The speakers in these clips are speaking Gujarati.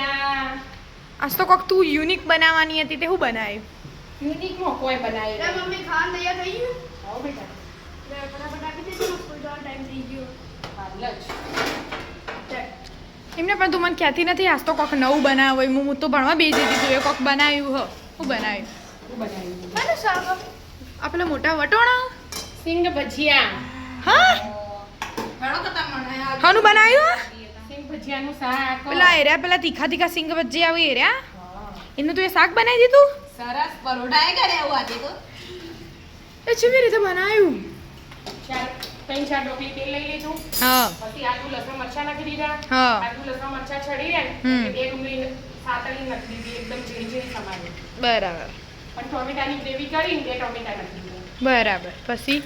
આજ તો કોક તું યુનિક બનાવવાની હતી તે હું બનાવ્યું? યુનિક માં કોઈ બનાવી મમ્મી ખાવાનું તૈયાર થઈ ગયું? આવો બેટા ફટાફટ આપી દેજો ને સ્કૂલ જવાનો ટાઈમ થઈ ગયો. હાલ જ એમને પણ તું મને કહેતી નથી આજ તો કોક નવું બનાવ્યું. હું તો ભણવા બેસી હતી, તું એ કોક બનાવ્યું હ. હું બનાવ્યું? શું બનાવ્યું? મને શાક આ પેલા મોટા વટોણા? સિંગ ભજીયા હા, હાનું બનાવ્યું? સિંગ ભજીયાનું શાક પેલા એર્યા પેલા તીખા તીખા સિંગ ભજી આવી એર્યા એનું તું એ શાક બનાવી દીધું? સરસ પરોઠા કરે આવું આજે તો. એ કેવી રીતે બનાવ્યું? ત્રણ ચાર ડોકલી તેલ લઈ લીધું, હા પછી આદુ લસણ મરચાં નાખી દીધા. હા. આદુ લસણ મરચાં છડી જાય ને હમ. એટલે બે ડુંગળી સાતળી નાખી દીધી, એકદમ ઝીણી ઝીણી સમારી. બરાબર અને ટોમેટાની ગ્રેવી કરીને બે ટોમેટા નાખી દીધા. બરાબર. પછી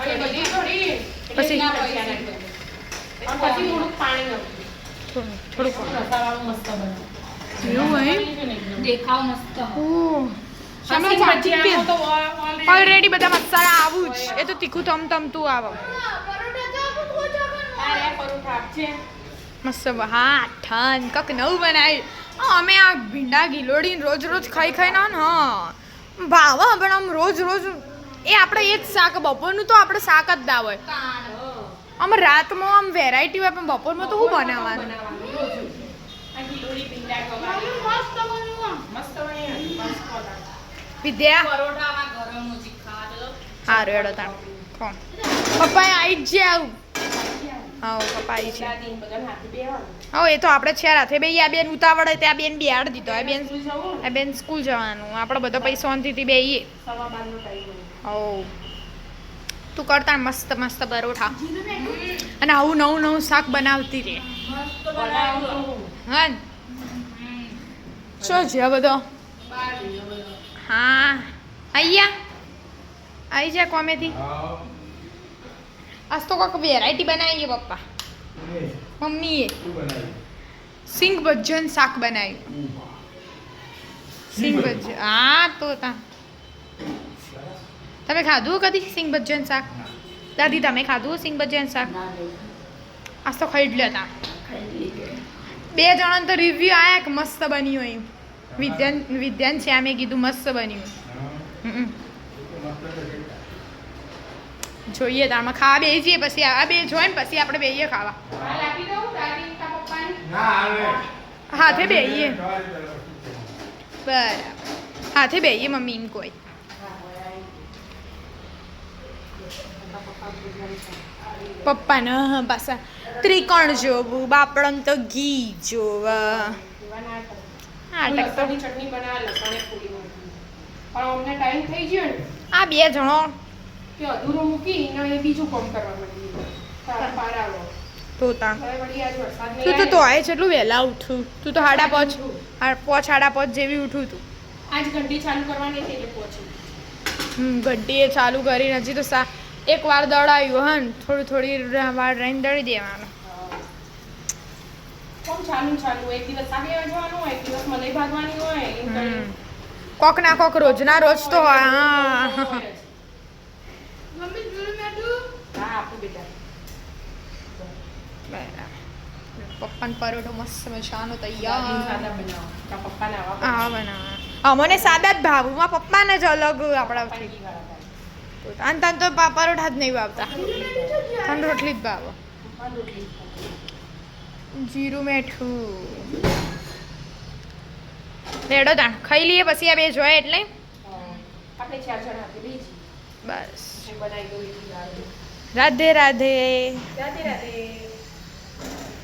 અને બધી થોડી એટલે પછી? લીલા મરચાં નાખી દીધા. અને પછી થોડુંક પાણી નાખ્યું. થોડુંક રસાવાળું મસ્ત બનાવ્યું. એવું હોય? દેખાવ મસ્ત. ઓહ સિંગ ભજીયામાં તો already ઓલરેડી બધા મસાલા આવું જ. એ તો તીખું તમતું આવે. પરોઠા તો આપો તો જવાનું. આ રહ્યા પરોઠા આપજે. મસ્ત. હા ઠન કક નવું બનાવ્યું. અમે આ ભીંડા ગિલોડી રોજ રોજ ખાઈ ખાઈને હા ભાવ પણ આમ રોજ રોજ એ આપણે એ જ શાક બપોરનું તો આપણે શાક જ ના હોય. આમ રાતમાં આમ વેરાયટી હોય પણ બપોરમાં તો શું બનાવવાનું? બનાવવાનું રોજ. આ ગિલોડી ભીંડા ગવારી. મમ્મી મસ્ત બન્યું. મસ્ત બની મસ્ત બનાવ્યું. વિદ્યા પરોઠામાં ગરમ જી ખાવા દો. હારું હેડો તાણ કોણ પપ્પા આવી જ છે આવું. હા પપ્પા આવી છે. બધા દિન બધા હાથે બેવાનું. હા એ તો આપણે છે રાતે ભાઈ આ બેન ઉતાવળે ત્યાં બેન બેહાડ દીધો. આ બેન સ્કૂલ જવું ને? આ બેન સ્કૂલ જવાનું. આપણે બધો પૈસા શાંતિથી બેહીએ. 12:15 ટાઈમ હોય. ઓ તું કરતા મસ્ત મસ્ત પરોઠા અને આવું નવું નવું શાક બનાવતી રે. બનાવ્યું. હા શું છે આ બધો? હા અહીંયા આવી જા કોમેથી. આજ તો કોઈક વેરાયટી બનાવી છે પપ્પા મમ્મીએ. સિંગ ભજન શાક બનાવ્યું. સિંગ ભજન હા તો તા તમે ખાધું કદી સિંગ ભજન શાક? દાદી તમે ખાધું સિંગ ભજન શાક? આજ તો ખાઈ જ લેતા. બે જણાને તો રિવ્યુ આયા કે મસ્ત બન્યું હોય. વિદ્યાન શ્યામે કીધું મસ્ત બન્યું. જોઈએ તારમાં ખાવા બેસી જઈએ પછી આ બે જોઈને પછી આપણે બેહીએ ખાવા. હાલ આપી દઉં તારી તારા પપ્પાને? હાથે બેહીએ. બરાબર હાથે બેહીએ મમ્મી એમ કોઈ. પપ્પાને પાછા ત્રિકોણ જોવું બાપડન તો ઘી જોવા. નાટક તો લસણની ચટણી બનાવે, લસણે પૂરી નાખી. પણ અમને ટાઈમ થઈ ગયો ને આ બે જણો કે અધૂરું મૂકીને એ બીજું કામ કરવા માંડી. તારા પાર આવો. તો તાં હવે વળી આજ વરસાદ નહીં તું તો આવે. તોય જેટલું વહેલા ઉઠું. તું તો સાડા પાંચ સાડા પાંચ જેવી ઉઠું તું. આજ ઘંટી ચાલુ કરવાની હતી એટલે પહોંચી. ઘંટીએ ચાલુ કરીને હજી તો એક વાર દળાવ્યું હન થોડી વાર રહીને દળી દેવાનું. કોમ ચાલુ એક દિવસ શાક લેવા જવાનું હોય, એક દિવસ મલાઈ ભાગવાની હોય એમ કરીને. કોક ના કોક રોજના રોજ તો હોય. હા મમ્મી જોયું મેઠું? હા આપું બેટા. બરાબર. પપ્પાનો પરોઠો મસ્ત મજાનો દાદીને તૈયાર. સાદા બનાવો. તારા પપ્પાને આવા હા બનાવ અમને સાદા જ ભાવ માં પપ્પાને જ અલગ આપણા પાણી વાળા થાય. અને તને તો પરોઠા જ નહીં ભાવતા. તને રોટલી જ ભાવ. પપ્પાને રોટલી ખાય. જીરું મેઠું રેડો તાણ ખાઈ લઈએ પછી આ બે જોય એટલે આપણે 4 જણ હાથે બેસી. બસ. હું બનાવી દઉં એટલી દાળ. રાધે રાધે. રાધે રાધે.